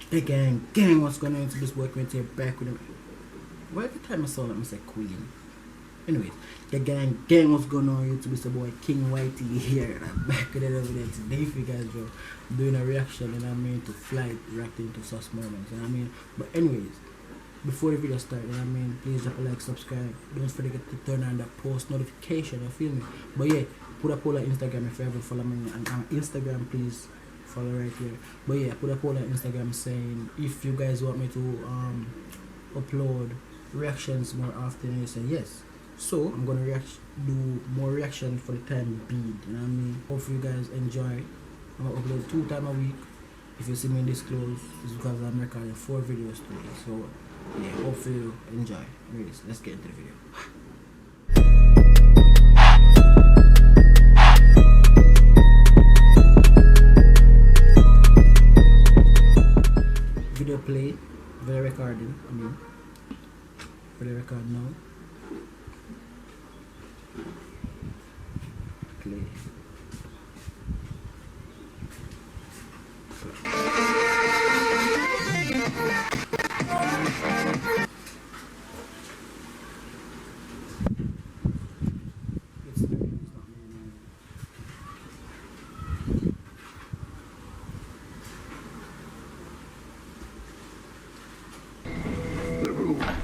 Hey gang, what's going on? It's this boy Queen here back with him. Well, every time I saw that, I say Queen. Anyways, the gang, what's going on? YouTube, it's the boy KingYT here, and I'm back with it over there today for you guys, bro. I'm doing a reaction, and I mean to flight reacting to such moments, and I mean, but anyways, before the video starts, I mean, please drop a like, subscribe. Don't forget to turn on the post notification. You feel me? But yeah, put a poll on Instagram if you ever follow me on Instagram, please. Follow right here. But yeah, put a poll on Instagram saying if you guys want me to upload reactions more often, and you say yes. So I'm gonna do more reaction for the time being. You know what I mean? Hopefully you guys enjoy. I'm gonna upload 2 times a week. If you see me this close, it's because I'm recording 4 videos today. So yeah, hopefully you enjoy. Anyways, let's get into the video. Video play, video recording, I mean, video record now. Play.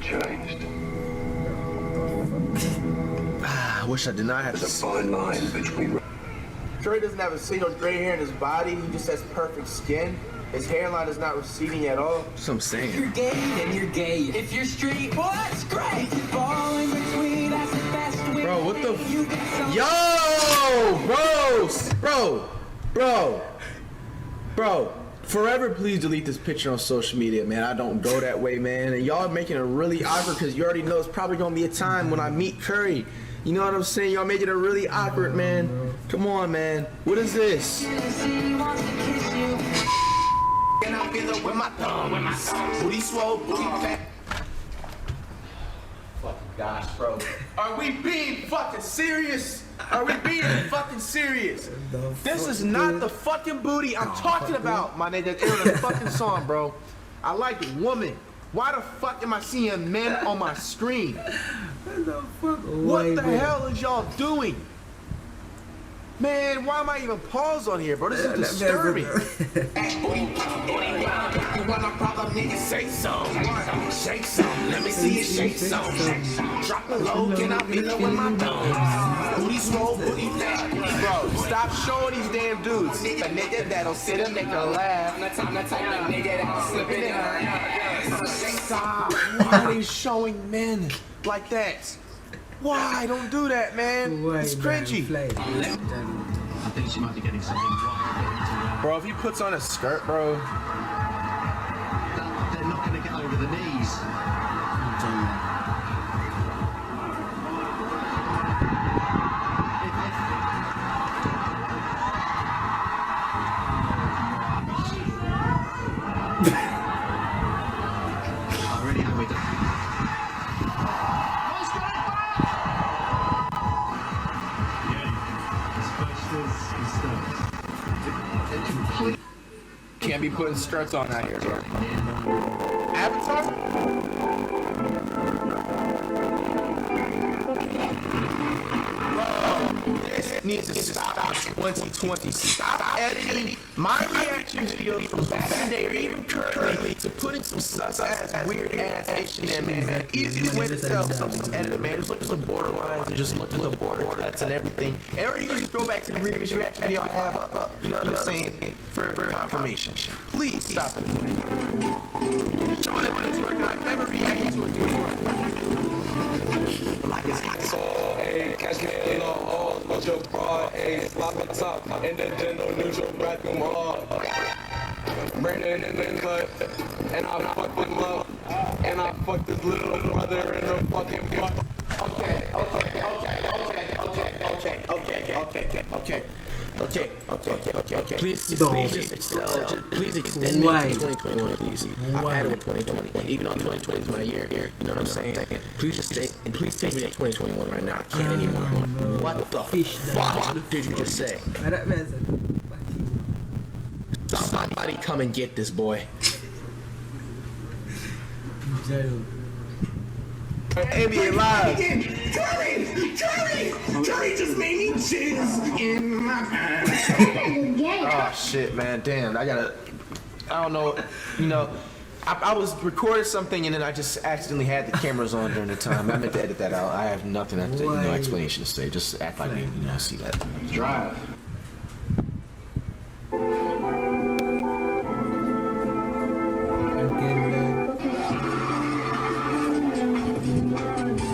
Changed. I wish I did not have There's a fine line between. Trey doesn't have a single gray hair in his body. He just has perfect skin. His hairline is not receding at all. That's what I'm saying. If you're gay, then you're gay. If you're straight, well, that's great. Fall in between, that's the best way. Bro, what the You get some- Yo! Bro. Forever, please delete this picture on social media, man. I don't go that way, man. And y'all making it really awkward because you already know it's probably gonna be a time when I meet Curry. You know what I'm saying? Y'all making it really awkward, man. Come on, man. What is this? And I feel it with my thumb. Booty swole, booty fat. Fucking gosh, bro. Are we being fucking serious? Are we being fucking serious? This is not the fucking booty I'm talking about, my nigga. It was a fucking song, bro. I like woman. Why the fuck am I seeing men on my screen? What the hell is y'all doing? Man, why am I even paused on here, bro? This is disturbing. You want a problem, nigga? Say so. Shake some. Let me see you shake some. Drop a low, can I feel it with my thumbs? Booty swole, booty fat. Bro, stop showing these damn dudes. A nigga that'll sit and make her laugh. I'm the type of nigga that'll slip it in her. Shake some. Why are they showing men like that? Why? Don't do that, man. It's cringy. Play. I think she might be getting something wrong. Bro, if he puts on a skirt, bro. They're not going to get over the knees. I really hope we don't. Can't be putting skirts on out here, bro. Avatar? This needs to stop 2020. Stop editing my reaction videos from back in the day or even currently to putting some sus ass, weird ass H&M in, man. Easy way to tell something's edited, man. Just look at the borderlines and just look at the border cuts and everything. Or you just go back to the previous reaction video I have up. You know what I'm saying? For confirmation. Please stop it. Showing it when it's working. I've never reacted to it before. Like it's hot. Hey, catch me in a hall, with your bra, hey, slap my top, and then no neutral back in my heart. Brandon in the cut, and I fucked him up, and I fucked his little brother in the fucking butt. Okay. Please extend me to 2021, please. I've had it with 2020, even though 2020 is my year. You know what I'm saying? Please just stay, and please take me to 2021 right now. I can't anymore. What the fuck did you just say? Somebody come and get this boy. Jail. NBA Live. Curry just made me jizz in my pants. Oh shit, man, damn. I don't know, you know, I was recording something and then I just accidentally had the cameras on during the time. I meant to edit that out. I have nothing, no explanation to say. Just act like you see that. Drive.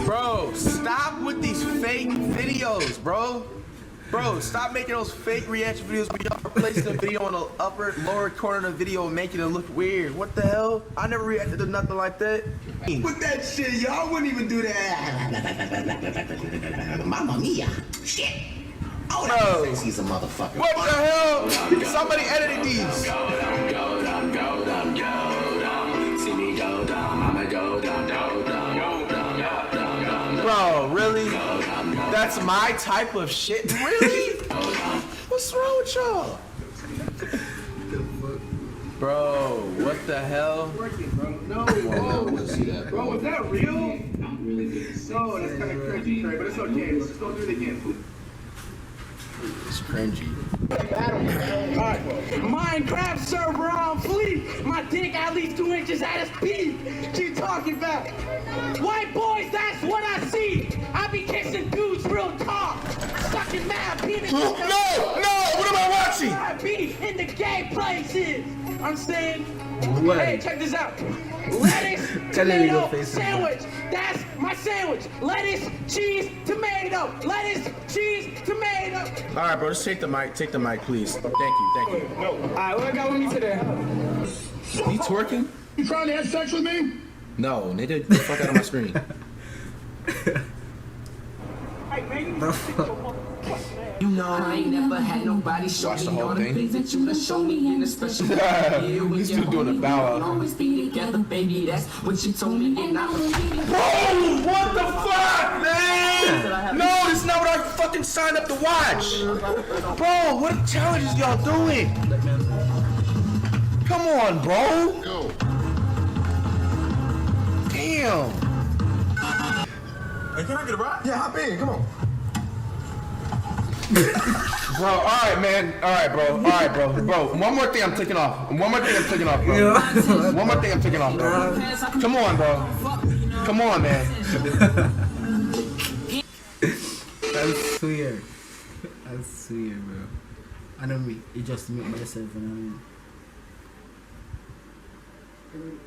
Bro, stop with these fake videos, bro. Bro, stop making those fake reaction videos where y'all placing the video on the upper, lower corner of the video and making it look weird. What the hell? I never reacted to nothing like that. With that shit, y'all wouldn't even do that. Mamma mia. Shit. Oh, that he's a motherfucker. What the hell? Somebody edited these. Bro, really? That's my type of shit? Really? What's wrong with y'all? Bro, what the hell? No, bro, is that real? No, that's kind of cringy, but it's okay. Let's go do it again. It's cringy. Minecraft server on fleek. My dick at least 2 inches at its peak. Keep talking about white boys, that's what I see. I be kissing dudes real talk. Sucking mad penis. No, what am I watching? I be in the gay places. I'm saying, What? hey, check this out. Lettuce, tomato, sandwich. That's my sandwich. Lettuce, cheese, tomato. Lettuce, cheese, tomato. All right, bro, just take the mic, please. Thank you. No. Alright, what I got with me today? You twerking? You trying to have sex with me? No, nigga, get the fuck out of my screen. You know I ain't never had nobody show Watch the me whole all the thing. things that you done show me in a special way. He's still doing a bow out. We'll always be together, baby. That's what you told me, and I'm repeating. Bro, what the fuck, man? No, this is not what I fucking signed up to watch. Bro, what challenges y'all doing? Come on, bro. Damn. Hey, can I get a ride? Yeah, hop in. Come on. Bro, alright, man. Alright, bro. Bro, one more thing I'm taking off. bro. One more thing I'm taking off, bro. Come on, bro. Come on, man. I swear, bro. I know me. It just make myself, you know what I mean?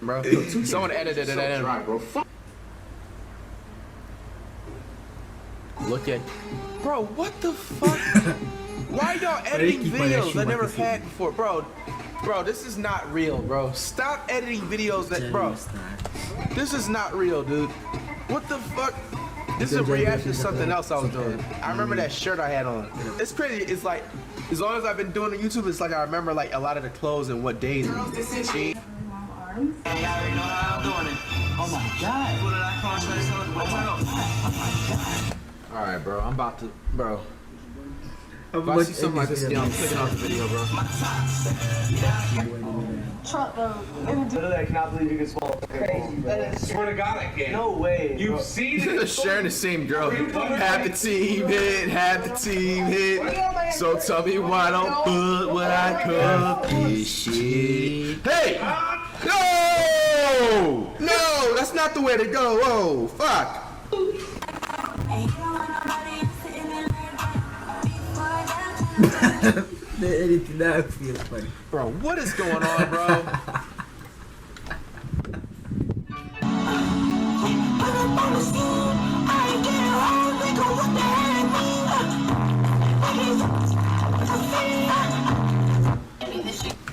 Bro, someone edited it in. Look at, bro. What the fuck? Why y'all editing videos I never had before, bro? Bro, this is not real, bro. Stop editing videos that, bro. This is not real, dude. What the fuck? This is a reaction to something else I was doing. I remember that shirt I had on. It's pretty. It's like, as long as I've been doing the YouTube, it's like I remember like a lot of the clothes and what days. Hey, y'all already know how I'm doing it. Oh my god. All right, bro. I'm about to, bro. If I see something like this again, I'm clicking off the video, bro. Literally, I cannot believe you can swallow. Crazy. Swear to God, I can't. No way. You've seen it. Sharing the same girl. Have the team hit. So tell me why don't put what I cook this shit. Hey! No, that's not the way to go. Whoa, fuck. The editing that feels funny. Bro, what is going on, bro?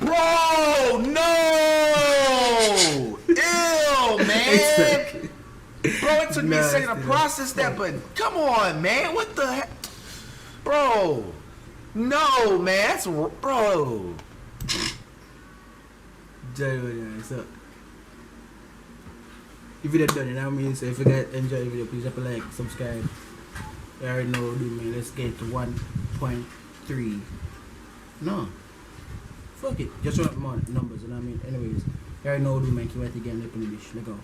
Bro, no! Ew, man! Bro, it took me a second to process that, but come on, man. What the heck? Bro. No, man. That's, bro. So, if you done it, I mean, so if you guys enjoy the video, please drop a like, subscribe. You already know what to do, man. Let's get to 1.3. No, Fuck it. Just run up more numbers, you know what I mean? Anyways, you already know who do man KingYT again, up in the bitch. Let go.